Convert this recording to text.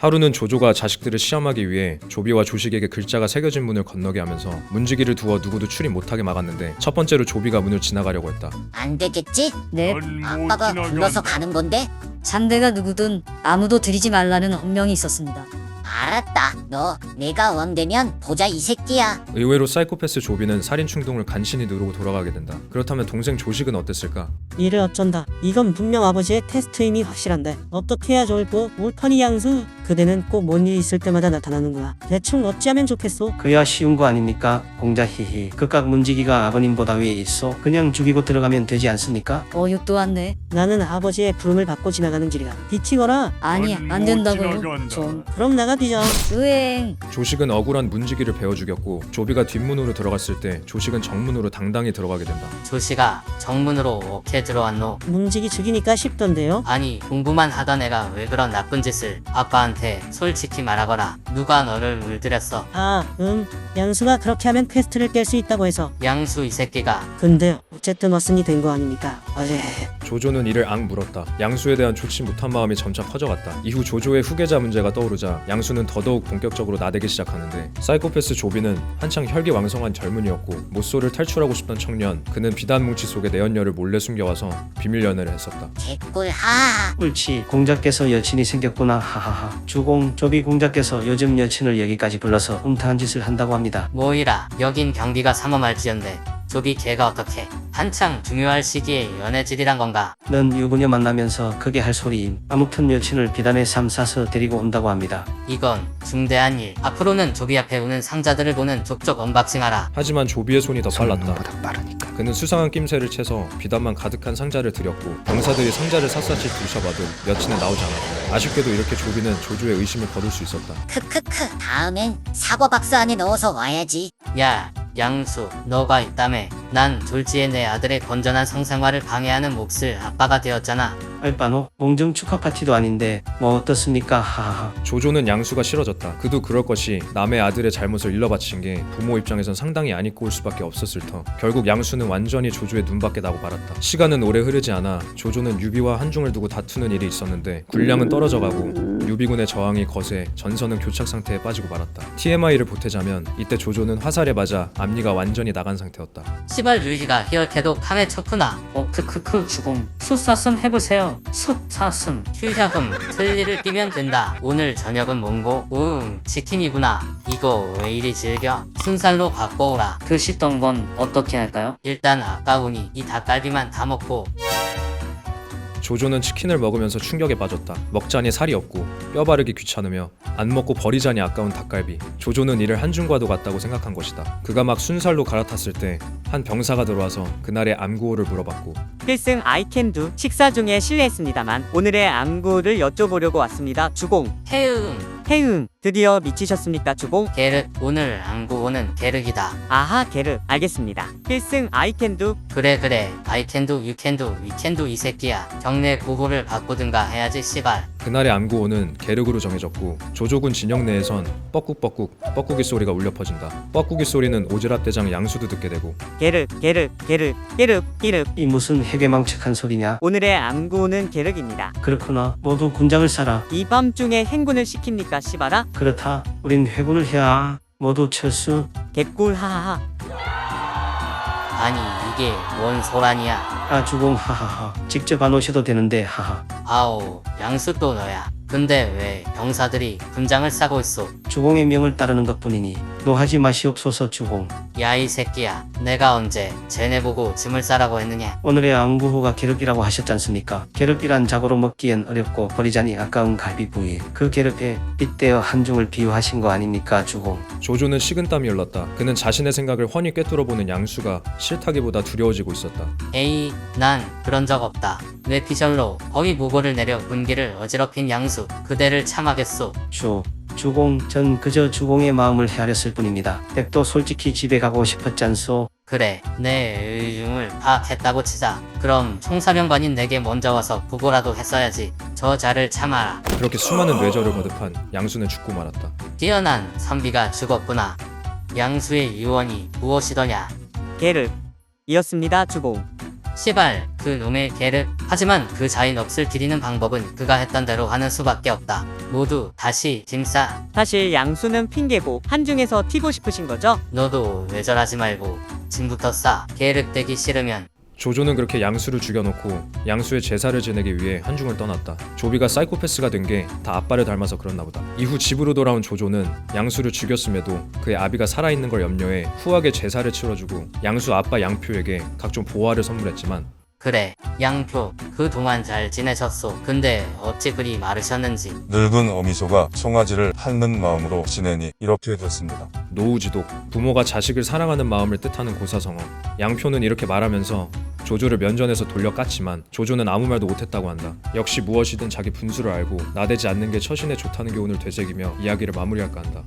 하루는 조조가 자식들을 시험하기 위해 조비와 조식에게 글자가 새겨진 문을 건너게 하면서 문지기를 두어 누구도 출입 못하게 막았는데 첫 번째로 조비가 문을 지나가려고 했다. 안 되겠지? 네, 아빠가 불러서 가는 건데? 상대가 누구든 아무도 들이지 말라는 엄명이 있었습니다. 알았다. 너 내가 원되면 보자 이 새끼야. 의외로 사이코패스 조비는 살인 충동을 간신히 누르고 돌아가게 된다. 그렇다면 동생 조식은 어땠을까? 이를 어쩐다. 이건 분명 아버지의 테스트임이 확실한데 어떻게 해야 좋을꼬? 옳거니 양수. 그대는 꼭 뭔 일 있을 때마다 나타나는구나. 대충 어찌하면 좋겠소? 그야 쉬운 거 아닙니까? 공자 히히. 그깟 문지기가 아버님보다 위에 있어. 그냥 죽이고 들어가면 되지 않습니까? 어육도 않네. 나는 아버지의 부름을 받고 지나가는 길이다. 비치거라. 아니 안 된다고. 좀 그럼 나가 뒤져. 으엥. 조식은 억울한 문지기를 베어 죽였고 조비가 뒷문으로 들어갔을 때 조식은 정문으로 당당히 들어가게 된다. 조씨가 정문으로 어떻게 들어왔노? 문지기 죽이니까 쉽던데요? 아니 공부만 하던 애가 왜 그런 나쁜 짓을. 아빠한테 솔직히 말하거라. 누가 너를 물들였어? 양수가 그렇게 하면 퀘스트를 깰 수 있다고 해서. 양수 이 새끼가. 근데 어쨌든 왓슨이 된 거 아닙니까? 어제 조조는 이를 앙 물었다. 양수에 대한 좋지 못한 마음이 점차 커져갔다. 이후 조조의 후계자 문제가 떠오르자 양수는 더더욱 본격적으로 나대기 시작하는데 사이코패스 조비는 한창 혈기왕성한 젊은이였고 모쏠을 탈출하고 싶던 청년. 그는 비단 뭉치 속에 내연녀를 몰래 숨겨와서 비밀 연애를 했었다. 개꿀 하하. 옳지. 공자께서 여친이 생겼구나. 하하하. 주공, 조비 공자께서 요즘 여친을 여기까지 불러서 웅탕한 짓을 한다고 합니다. 뭐이라 여긴 경비가 삼엄할지언데 조비 걔가 어떻게 한창 중요할 시기에 연애질이란 건가? 넌 유부녀 만나면서 그게 할 소리임. 아무튼 여친을 비단에 삼싸서 데리고 온다고 합니다. 이건 중대한 일. 앞으로는 조비 앞에 오는 상자들을 보는 족족 언박싱하라. 하지만 조비의 손이 더 빨랐다. 손보다 빠르니까. 그는 수상한 낌새를 채서 비단만 가득한 상자를 들였고 병사들이 상자를 샅샅이 부셔봐도 여친은 나오지 않았다. 아쉽게도 이렇게 조비는 조조의 의심을 거둘 수 있었다. 크크크. 다음엔 사과 박스 안에 넣어서 와야지. 야 양수 너가 있다며. 난 졸지에 내 아들의 건전한 성생활을 방해하는 몫을 아빠가 되었잖아. 알바노 몽정 축하 파티도 아닌데 뭐 어떻습니까? 하하하. 조조는 양수가 싫어졌다. 그도 그럴 것이 남의 아들의 잘못을 일러바친 게 부모 입장에선 상당히 안 입고 올 수밖에 없었을 터. 결국 양수는 완전히 조조의 눈밖에 나고 말았다. 시간은 오래 흐르지 않아 조조는 유비와 한중을 두고 다투는 일이 있었는데 군량은 떨어져가고 유비군의 저항이 거세 전선은 교착 상태에 빠지고 말았다. TMI를 보태자면 이때 조조는 화살에 맞아 앞니가 완전히 나간 상태였다. 시발 루이지가 희열캐도 카메 쳤구나. 크크크 주공 숫사슴 해보세요. 숫사슴 휴자금 틀니를 띄면 된다. 오늘 저녁은 뭔고? 치킨이구나. 이거 왜 이리 즐겨? 순살로 바꿔오라. 그 씻던 건 어떻게 할까요? 일단 아까우니 이 닭갈비만 다 먹고. 조조는 치킨을 먹으면서 충격에 빠졌다. 먹자니 살이 없고 뼈 바르기 귀찮으며 안 먹고 버리자니 아까운 닭갈비. 조조는 이를 한중과도 같다고 생각한 것이다. 그가 막 순살로 갈아탔을 때 한 병사가 들어와서 그날의 암구호를 물어봤고 필승 아이캔두 식사 중에 실례했습니다만 오늘의 암구를 여쭤보려고 왔습니다. 주공. 해응. 드디어 미치셨습니까 주공? 게르 오늘 암구호는 게르기다. 아하 게르 알겠습니다. 필승 아이캔두. 그래 I can do you can do we can do 이 새끼야. 경례 구호를 바꾸든가 해야지 씨발. 그날의 암구호는 게륵으로 정해졌고 조조군 진영 내에선 뻐꾹뻐꾹 소리가 울려 퍼진다. 뻐꾹이 소리는 오지랖 대장 양수도 듣게 되고 게르. 이 무슨 해괴망측한 소리냐? 오늘의 암구는 게르입니다. 그렇구나. 모두 군장을 싸라. 이 밤중에 행군을 시킵니까 씨바라? 그렇다. 우린 회군을 해야. 모두 철수. 개꿀 하하하. 아니 이게 뭔 소란이야. 아 주공 하하하. 직접 안 오셔도 되는데 하하. 아오 양수 또 너야. 근데 왜 병사들이 군장을 싸고 있어? 주공의 명을 따르는 것뿐이니 노하지 마시옵소서 주공. 야 이 새끼야. 내가 언제 쟤네 보고 짐을 싸라고 했느냐. 오늘의 암구호가 게륵이라고 하셨잖습니까? 게륵이란 자고로 먹기엔 어렵고 버리자니 아까운 갈비 부위. 그 게륵에 빗대어 한중을 비유하신 거 아닙니까 주공? 조조는 식은땀이 흘렀다. 그는 자신의 생각을 훤히 꿰뚫어보는 양수가 싫다기보다 두려워지고 있었다. 에이 난 그런 적 없다. 뇌피셜로 거위 무고를 내려 군기를 어지럽힌 양수. 그대를 참하겠소. 주공 전 그저 주공의 마음을 헤아렸을 뿐입니다. 댁도 솔직히 집에 가고 싶었잖소. 그래 내 의중을 파악했다고 치자. 그럼 총사령관인 내게 먼저 와서 부고라도 했어야지. 저 자를 참아라. 그렇게 수많은 뇌절을 거듭한 양수는 죽고 말았다. 뛰어난 선비가 죽었구나. 양수의 유언이 무엇이더냐. 게르 이었습니다 주공. 시발 그 놈의 게르. 하지만 그 자인 없을 기리는 방법은 그가 했던 대로 하는 수밖에 없다. 모두 다시 짐 싸. 사실 양수는 핑계고 한중에서 튀고 싶으신 거죠? 너도 외절하지 말고 짐부터 싸. 게르 떼기 싫으면. 조조는 그렇게 양수를 죽여놓고 양수의 제사를 지내기 위해 한중을 떠났다. 조비가 사이코패스가 된 게 다 아빠를 닮아서 그렇나 보다. 이후 집으로 돌아온 조조는 양수를 죽였음에도 그의 아비가 살아있는 걸 염려해 후하게 제사를 치러주고 양수 아빠 양표에게 각종 보화를 선물했지만 그래 양표 그동안 잘 지내셨소. 근데 어찌 그리 마르셨는지. 늙은 어미소가 송아지를 핥는 마음으로 지내니 이렇게 됐습니다. 노우지독, 부모가 자식을 사랑하는 마음을 뜻하는 고사성어. 양표는 이렇게 말하면서 조조를 면전에서 돌려 깠지만 조조는 아무 말도 못했다고 한다. 역시 무엇이든 자기 분수를 알고 나대지 않는 게 처신에 좋다는 교훈을 되새기며 이야기를 마무리할까 한다.